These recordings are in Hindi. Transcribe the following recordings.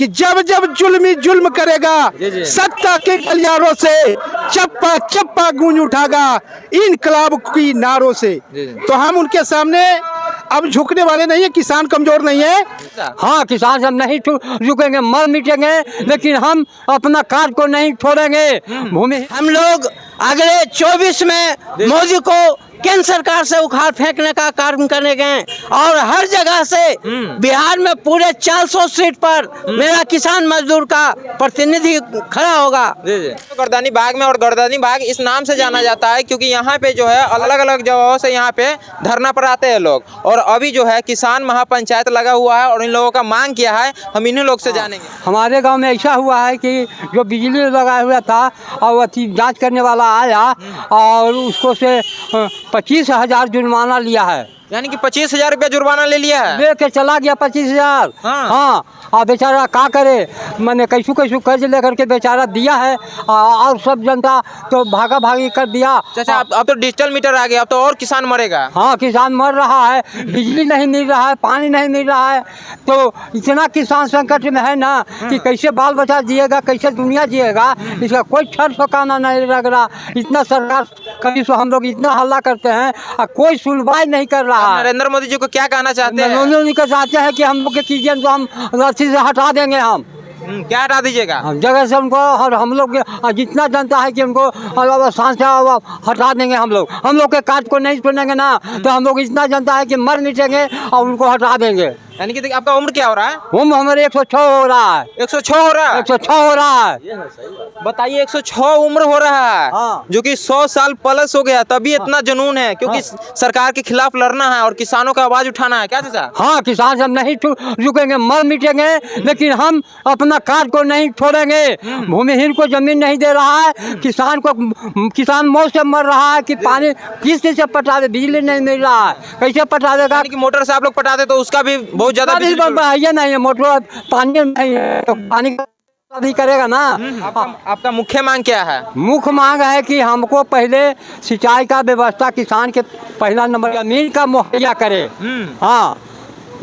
कि जब जब जुल्मी जुल्म करेगा सत्ता के गलियारों से चप्पा चप्पा गूंज उठागा इनकलाब की नारों से। तो हम उनके सामने अब झुकने वाले नहीं है। किसान कमजोर नहीं है। हाँ, किसान सब नहीं झुकेंगे, मर मिटेंगे, लेकिन हम अपना कार्य को नहीं छोड़ेंगे। भूमि हम लोग अगले 24 में मोदी को केंद्र सरकार से उखाड़ फेंकने का कार्य करेंगे और हर जगह से बिहार में पूरे 400 सीट पर मेरा किसान मजदूर का प्रतिनिधि खड़ा होगा। तो गर्दानी बाग में, और गर्दानी बाग इस नाम से जाना जाता है क्योंकि यहाँ पे जो है अलग अलग जगहों से यहाँ पे धरना पर आते हैं लोग। और अभी जो है किसान महापंचायत लगा हुआ है और इन लोगों का मांग किया है, हम इन्हीं लोग से जानेंगे। हमारे गांव में ऐसा हुआ है कि जो बिजली लगाया हुआ था और वह जांच करने वाला आया और उसको से 25,000 जुर्माना लिया है। यानी कि 25,000 रुपया जुर्माना ले लिया है, लेके चला गया 25,000। हाँ, और बेचारा क्या करे, मैंने कैसू कैसू कर्ज लेकर के बेचारा दिया है और सब जनता तो भागा भागी कर दिया। चाचा अब तो डिजिटल मीटर आ गया, अब तो और किसान मरेगा। हाँ, किसान मर रहा है, बिजली नहीं मिल रहा है, पानी नहीं मिल रहा है, तो इतना किसान संकट में है ना कि कैसे बाल बच्चा जिएगा, कैसे दुनिया जिएगा, इसका कोई ठर ठिकाना नहीं लग रहा। इतना सरकार कभी से हम लोग इतना हल्ला करते हैं और कोई सुनवाई नहीं कर रहा। नरेंद्र मोदी जी को क्या कहना चाहते हैं? नरेंद्र मोदी को चाहते हैं कि हम लोग के कीजिए तो हम रस्सी से हटा देंगे। हम क्या हटा दीजिएगा? जगह से उनको, और हम लोग जितना जनता है कि उनको सांस से हटा देंगे। हम लोग के काज को नहीं सुनेंगे ना तो हम लोग इतना जनता है कि मर मिटेंगे और उनको हटा देंगे। यानी कि आपका उम्र क्या हो रहा है? उम्र हमारे 106 हो रहा है। 106 हो रहा है? 106 हो रहा है। बताइए, 106 उम्र हो रहा है। हाँ। जो कि 100 साल प्लस हो गया, तभी इतना जुनून है क्योंकि सरकार के खिलाफ लड़ना है और किसानों का आवाज उठाना है। क्या चाचा? हाँ, किसान सब नहीं झुकेंगे, मर मिटेंगे, लेकिन हम अपना कार्य को नहीं छोड़ेंगे। भूमिहीन को जमीन नहीं दे रहा है, किसान मौत से मर रहा है कि पानी किस से पटा दे, बिजली नहीं मिल रहा है, कैसे पटा देगा? यानी कि मोटर से आप लोग पटाते तो उसका भी बहुत ज्यादा ये नहीं है, मोटर पानी नहीं है तो पानी भी करेगा ना। आपका मुख्य मांग क्या है? मुख्य मांग है कि हमको पहले सिंचाई का व्यवस्था किसान के पहला नंबर जमीन का मुहैया करे। हाँ,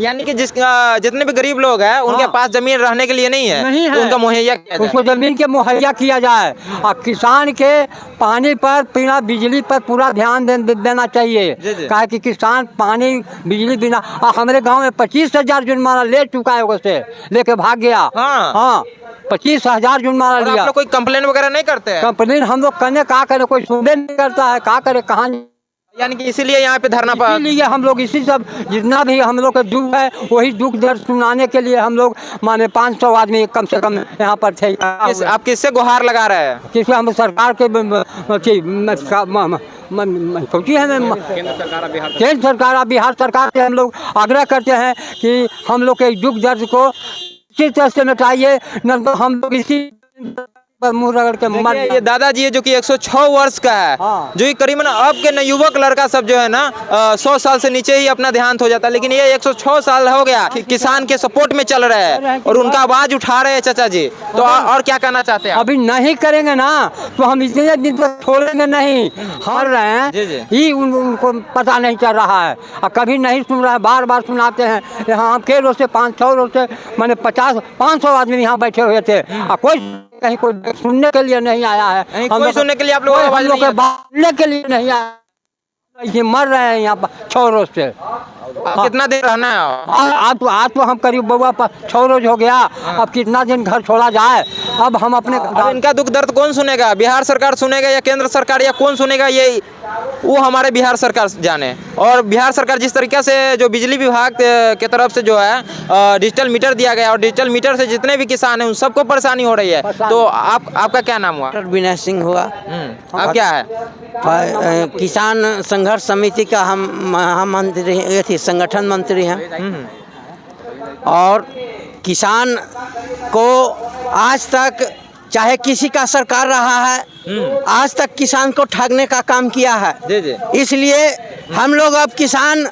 यानी कि जितने भी गरीब लोग हैं उनके पास जमीन रहने के लिए नहीं है, तो उनका मुहैया किया जाए। उसको जमीन के मुहैया किया जाए और किसान के पानी पर, बिना बिजली पर पूरा ध्यान देना चाहिए। कहा कि किसान पानी बिजली बिना, हमारे गांव में 25,000 जुर्माना ले चुका है, उससे लेके भाग गया। हाँ, 25,000 जुर्माना लिया। आप लोग कोई कंप्लेन वगैरह नहीं करते हैं? कंप्लेन हम लोग करने का करे, कोई सुनने नहीं करता है, क्या करे, कहाँ। यानी कि इसीलिए यहाँ पे धरना पर, इसीलिए हम लोग इसी सब जितना भी हम लोग का दुख है वही दुख दर्द सुनाने के लिए हम लोग माने 500 आदमी कम से कम यहाँ पर थे। आप किससे गुहार लगा रहे हैं? किससे? हम सरकार के केंद्र सरकार और बिहार सरकार से हम लोग आग्रह करते हैं कि हम लोग के दुख दर्द को इसी तरह से मिटाइए, न तो हम लोग इसी पर मुंह रगड़ के मर। ये दादाजी है जो कि 106 वर्ष का है। हाँ। जो कि करीबन अब के युवक लड़का सब जो है ना 100 साल से नीचे ही अपना देहांत हो जाता है, लेकिन ये 106 साल हो गया कि किसान के सपोर्ट में चल रहे हैं और उनका आवाज उठा रहे हैं चाचा जी। तो और क्या कहना चाहते हैं? अभी नहीं करेंगे ना तो हम इतने दिन तक छोड़ेंगे नहीं। हार रहे हैं ही उनको पता नहीं चल रहा है और कभी नहीं सुन रहा है, बार बार सुनाते हैं। यहाँ के रोज से 500 रोज से मैंने 500 आदमी यहाँ बैठे हुए थे और कोई सुनने के लिए नहीं आया है। कोई सुनने के लिए आप लोगों को आवाज नहीं बांटने के लिए नहीं आया। मर रहे हैं यहाँ पर 6 रोज से। कितना दिन रहना है? आज तो हम करीब बउआ 6 रोज हो गया। अब कितना दिन घर छोड़ा जाए? अब हम अपने इनका दुख दर्द कौन सुनेगा? बिहार सरकार सुनेगा या केंद्र सरकार, या कौन सुनेगा? ये वो हमारे बिहार सरकार जाने। और बिहार सरकार जिस तरीके से जो बिजली विभाग के तरफ से जो है डिजिटल मीटर दिया गया और डिजिटल मीटर से जितने भी किसान हैं उन सबको परेशानी हो रही है। तो आपका क्या नाम हुआ? विनय सिंह हुआ। आप क्या है? किसान संघर्ष समिति का हम महामंत्री, संगठन मंत्री हैं। और किसान को आज तक चाहे किसी का सरकार रहा है, आज तक किसान को ठगने का काम किया है। इसलिए हम लोग अब किसान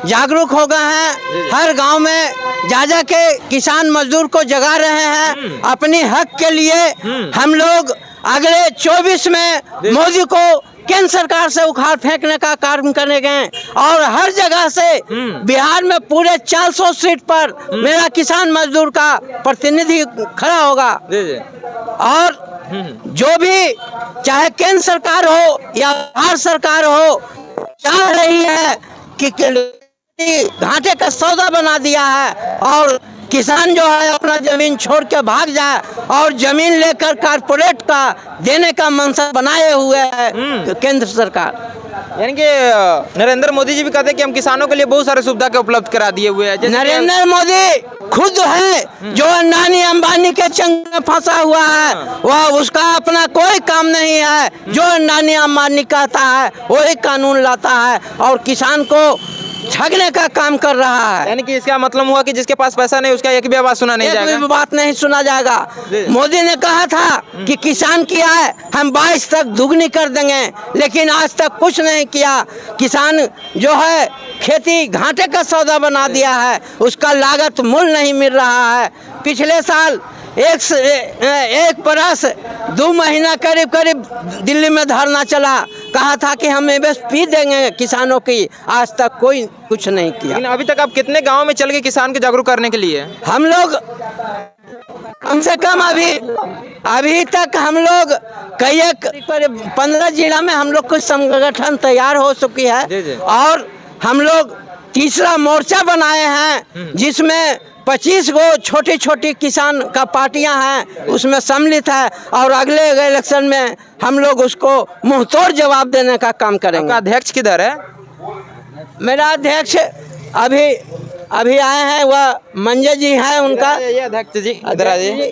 जागरूक हो गए हैं। हर गांव में जा के किसान मजदूर को जगा रहे हैं अपने हक के लिए। हम लोग अगले 24 में मोदी को केंद्र सरकार से उखाड़ फेंकने का कार्य करने गए और हर जगह से बिहार में पूरे 400 सीट पर मेरा किसान मजदूर का प्रतिनिधि खड़ा होगा। और जो भी चाहे केंद्र सरकार हो या बिहार सरकार हो चाह रही है कि घाटे का सौदा बना दिया है और किसान जो है अपना जमीन छोड़ के भाग जाए और जमीन लेकर कारपोरेट का देने का मंशा बनाए हुए है केंद्र सरकार। यानी कि नरेंद्र मोदी जी भी कहते हैं कि हम किसानों के लिए बहुत सारे सुविधा के उपलब्ध करा दिए हुए हैं। नरेंद्र मोदी खुद है जो अडानी अंबानी के चंग में फंसा हुआ है, वह उसका अपना कोई काम नहीं है। जो अडानी अंबानी कहता है वही कानून लाता है और किसान को ठगने का काम कर रहा है। यानी कि इसका मतलब हुआ कि जिसके पास पैसा नहीं उसका एक भी आवाज सुना नहीं जाएगा। एक भी बात नहीं सुना जाएगा। मोदी ने कहा था कि किसान की आय हम 22 तक दुगनी कर देंगे, लेकिन आज तक कुछ नहीं किया। किसान जो है खेती घाटे का सौदा बना दिया है, उसका लागत मूल्य नहीं मिल रहा है। पिछले साल एक बरस 2 महीना करीब करीब दिल्ली में धरना चला, कहा था कि हम MSP देंगे किसानों की, आज तक कोई कुछ नहीं किया। लेकिन अभी तक आप कितने गांव में चल गए किसान को जागरूक करने के लिए? हम लोग कम से कम अभी तक हम लोग कई 15 जिला में हम लोग कुछ संगठन तैयार हो चुकी है और हम लोग तीसरा मोर्चा बनाए हैं जिसमें 25 गो छोटी छोटी किसान का पार्टियां हैं, उसमें सम्मिलित है और अगले इलेक्शन में हम लोग उसको मुंहतोड़ जवाब देने का काम करेंगे। आपका अध्यक्ष किधर है? मेरा अध्यक्ष अभी आए हैं, वह मंजय जी हैं उनका। ये अध्यक्ष जी इधर आइए।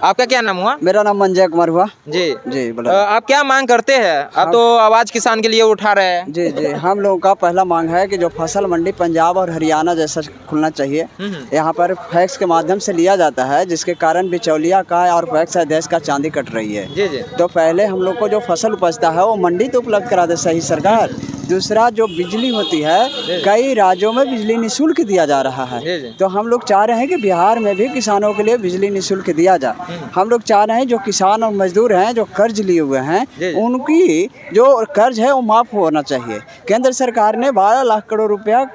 आपका क्या नाम हुआ? मेरा नाम मंजय कुमार हुआ। जी जी बोलो। आप क्या मांग करते हैं? आप तो आवाज किसान के लिए उठा रहे हैं। जी जी, हम लोगों का पहला मांग है कि जो फसल मंडी पंजाब और हरियाणा जैसा खुलना चाहिए। यहाँ पर फैक्स के माध्यम से लिया जाता है, जिसके कारण बिचौलिया का और फैक्स देश का चांदी कट रही है। जी जी। तो पहले हम लोग को जो फसल उपजता है वो मंडी तो उपलब्ध करा दे सही सरकार। दूसरा जो बिजली होती है, कई राज्यों में बिजली निःशुल्क दिया जा रहा है, तो हम लोग चाह रहे हैं कि बिहार में भी किसानों के लिए बिजली निःशुल्क दिया जाए। हम लोग चाह रहे हैं जो किसान और मजदूर हैं जो कर्ज लिए हुए हैं, उनकी जो कर्ज है वो माफ़ होना चाहिए। केंद्र सरकार ने 12 लाख करोड़ रुपया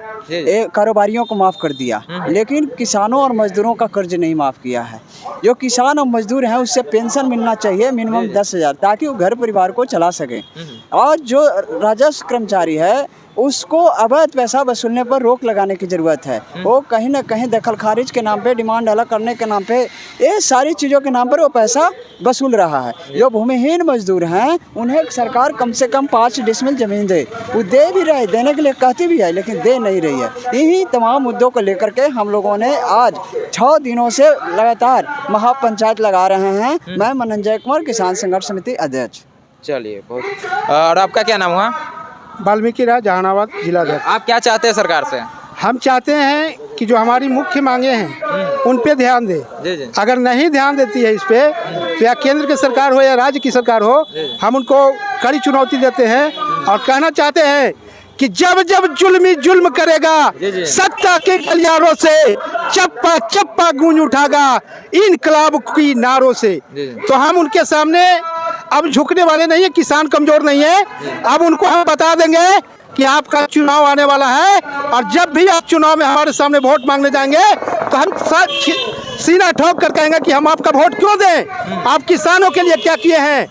कारोबारियों को माफ़ कर दिया, लेकिन किसानों और मजदूरों का कर्ज नहीं माफ़ किया है। जो किसान और मजदूर हैं उससे पेंशन मिलना चाहिए मिनिमम 10,000, ताकि वो घर परिवार को चला सकें। और जो राजस्व कर्मचारी है उसको अवैध पैसा वसूलने पर रोक लगाने की ज़रूरत है। वो कहीं ना कहीं दखल खारिज के नाम पे, डिमांड अलग करने के नाम पे, ये सारी चीज़ों के नाम पर वो पैसा वसूल रहा है। जो भूमिहीन मजदूर हैं उन्हें सरकार कम से कम 5 डिसमिल ज़मीन दे, वो दे भी रहे, देने के लिए कहती भी है, लेकिन दे नहीं रही है। यही तमाम मुद्दों को लेकर के हम लोगों ने आज 6 दिनों से लगातार महापंचायत लगा रहे हैं। मैं मनंजय कुमार, किसान संघर्ष समिति अध्यक्ष। चलिए, बहुत। और आपका क्या नाम हुआ? वाल्मीकि राज, जहानाबाद जिला अध्यक्ष। आप क्या चाहते हैं सरकार से? हम चाहते हैं कि जो हमारी मुख्य मांगे हैं उन पे ध्यान दे। जी जी। अगर नहीं ध्यान देती है इस पे, तो या केंद्र की सरकार हो या राज्य की सरकार हो, हम उनको कड़ी चुनौती देते हैं और कहना चाहते हैं कि जब जब जुल्म करेगा, सत्ता के गलियारों से चप्पा चप्पा गूंज उठागा इनकलाब की नारों से। तो हम उनके सामने अब झुकने वाले नहीं है। किसान कमजोर नहीं है। अब उनको हम बता देंगे कि आपका चुनाव आने वाला है और जब भी आप चुनाव में हमारे सामने वोट मांगने जाएंगे तो हम सीना ठोक कर कहेंगे कि हम आपका वोट क्यों दें, आप किसानों के लिए क्या किए हैं।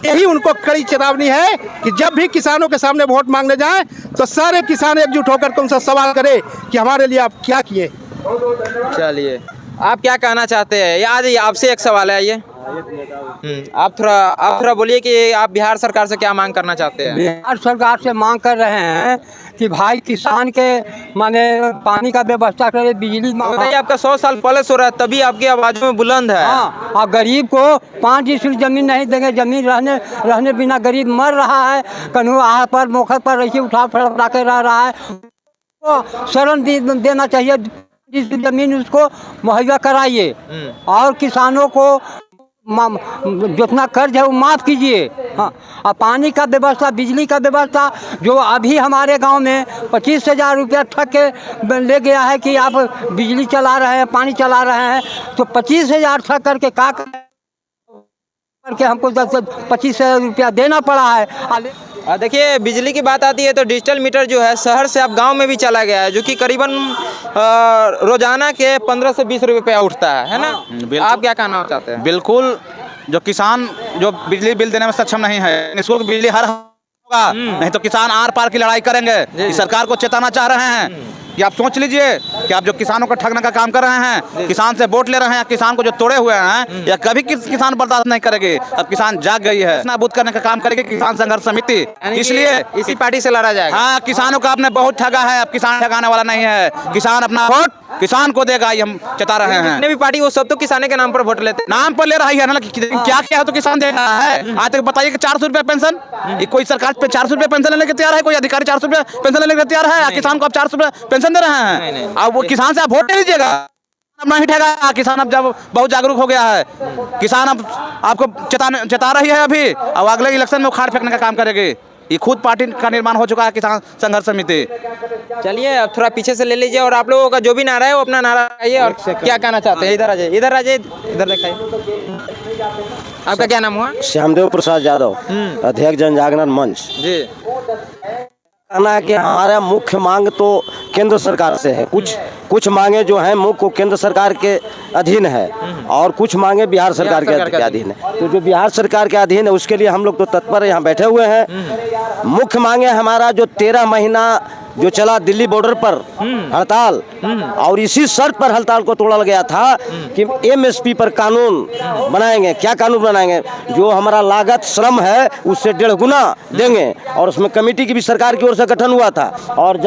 यही उनको कड़ी चेतावनी है कि जब भी किसानों के सामने वोट मांगने जाएं तो सारे किसान एकजुट होकर के उनसे सवाल करें कि हमारे लिए आप क्या किए। चलिए, आप क्या कहना चाहते हैं? आज आपसे एक सवाल है, ये आप थोड़ा बोलिए कि आप बिहार सरकार से क्या मांग करना चाहते हैं? बिहार सरकार से मांग कर रहे हैं कि भाई किसान के माने पानी का व्यवस्था करे, बिजली। बताइए, आपका 100 साल पहले सो रहा है तभी आपकी आवाज़ों में बुलंद है। हाँ, और गरीब को 5 डिसमिल जमीन नहीं देंगे। जमीन रहने बिना गरीब मर रहा है, कन्हू आह पर मोखर पर ऐसे उठा फड़ा के रह रहा है। तो शरण देना चाहिए, जमीन उसको मुहैया कराइए और किसानों को जितना कर्ज है वो माफ़ कीजिए। हाँ, और पानी का व्यवस्था, बिजली का व्यवस्था, जो अभी हमारे गांव में 25,000 रुपया ठग के ले गया है कि आप बिजली चला रहे हैं, पानी चला रहे हैं, तो 25,000 ठग करके करके हमको 25,000 रुपया देना पड़ा है। देखिए बिजली की बात आती है तो डिजिटल मीटर जो है शहर से अब गांव में भी चला गया है, जो कि करीबन रोजाना के 15 से 20 रुपये उठता है ना। आप क्या कहना चाहते हैं? बिल्कुल, जो किसान जो बिजली बिल देने में सक्षम नहीं है, निःशुल्क बिजली हर होगा, नहीं तो किसान आर पार की लड़ाई करेंगे। इस सरकार को चेताना चाह रहे हैं कि आप सोच लीजिए कि आप जो किसानों को ठगने का काम कर रहे हैं, किसान से वोट ले रहे हैं, किसान को जो तोड़े हुए हैं, या कभी किसान बर्दाश्त नहीं करेगी। अब किसान जाग गई है, नाबूद करने का काम करेगी किसान संघर्ष समिति, इसलिए इसी पार्टी से लड़ा जाएगा। हाँ, किसानों का आपने बहुत ठगा है, अब किसान ठगाने वाला नहीं है। किसान अपना वोट किसान को देगा, ये हम चेता रहे हैं। जितने भी पार्टी वो सब तो किसाने के नाम पर वोट लेते हैं, नाम पर ले रही है ना, क्या क्या है तो किसान दे रहा है। आज तक बताइए कि 400 रुपये पेंशन, कोई सरकार पे 400 रुपये पेंशन लेने के तैयार है? कोई अधिकारी 400 रुपये पेंशन लेने के तैयार है? किसान को आप 400 रुपये पेंशन दे रहे हैं? अब वो किसान से आप वोट ले लीजिएगा, अब नहीं ठेगा। किसान अब जब बहुत जागरूक हो गया है, किसान अब आपको चेता रही है अभी, अब अगले इलेक्शन में उखाड़ फेंकने का काम करेगी। ये खुद पार्टी का निर्माण हो चुका है, किसान संघर्ष समिति। चलिए अब थोड़ा पीछे से ले लीजिए और आप लोगों का जो भी नारा है वो अपना नारा लगाइए और क्या कहना चाहते हैं। इधर आ जाइए, इधर आ जाइए, इधर दिखाइए। आपका क्या नाम हुआ? श्यामदेव प्रसाद यादव, अध्यक्ष जन जागरण मंच जी। कहना है कि हमारा मुख्य मांग तो केंद्र सरकार से है। कुछ मांगे जो हैं मुख्य केंद्र सरकार के अधीन है और कुछ मांगे बिहार सरकार के अधीन है। तो जो बिहार सरकार के अधीन है उसके लिए हम लोग तो तत्पर यहाँ बैठे हुए हैं। मुख्य मांगे हमारा जो 13 महीना जो चला दिल्ली बॉर्डर पर हड़ताल, और इसी शर्त पर हड़ताल को तोड़ा गया था कि एमएसपी पर कानून बनाएंगे। क्या कानून बनाएंगे? जो हमारा लागत श्रम है उससे 1.5 गुना देंगे, और उसमें कमेटी की भी सरकार की ओर से गठन हुआ था और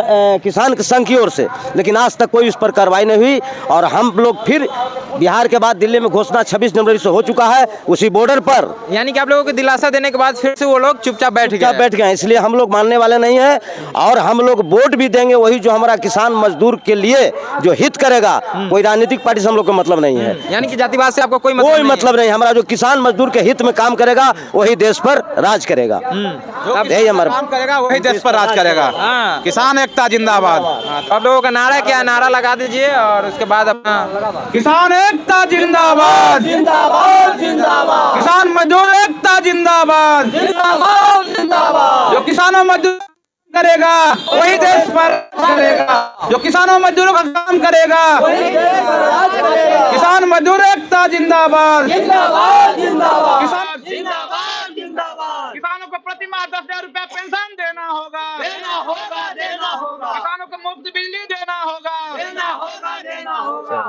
किसान संघ की ओर से, लेकिन आज तक कोई इस पर कार्रवाई नहीं हुई। और हम लोग फिर बिहार के बाद दिल्ली में घोषणा 26 जनवरी से हो चुका है उसी बॉर्डर पर, यानी कि आप लोगों को दिलासा देने के बाद फिर से वो लोग चुपचाप बैठ गए। इसलिए हम लोग मानने वाले नहीं हैं और हम लोग वोट भी देंगे वही जो हमारा किसान मजदूर के लिए जो हित करेगा। कोई राजनीतिक पार्टी से हम लोग को मतलब नहीं है, यानी कि जातिवाद से आपको कोई मतलब नहीं। हमारा जो किसान मजदूर के हित में काम करेगा वही देश पर राज करेगा, यही हमारा काम करेगा वही देश पर राज करेगा। किसान एकता जिंदाबाद। आप लोगों का नारा क्या? नारा लगा दीजिए और उसके बाद अपना किसान एकता जिंदाबाद, जिंदाबाद जिंदाबाद। किसान मजदूर एकता जिंदाबाद, जिंदाबाद जिंदाबाद। जो किसानों मजदूर करेगा वही देश पर करेगा, जो किसानों मजदूरों का काम करेगा वही देश पर राज करेगा। किसान मजदूर एकता जिंदाबाद, जिंदाबाद जिंदाबाद। किसान जिंदाबाद जिंदाबाद। किसानों को प्रति माह 10,000 रुपया पेंशन देना होगा, देना होगा, देना होगा। किसानों को मुफ्त बिजली देना होगा, देना होगा, देना होगा।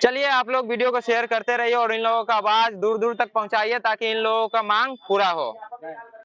चलिए आप लोग वीडियो को शेयर करते रहिए और इन लोगों का आवाज दूर दूर तक पहुंचाइए ताकि इन लोगों का मांग पूरा हो।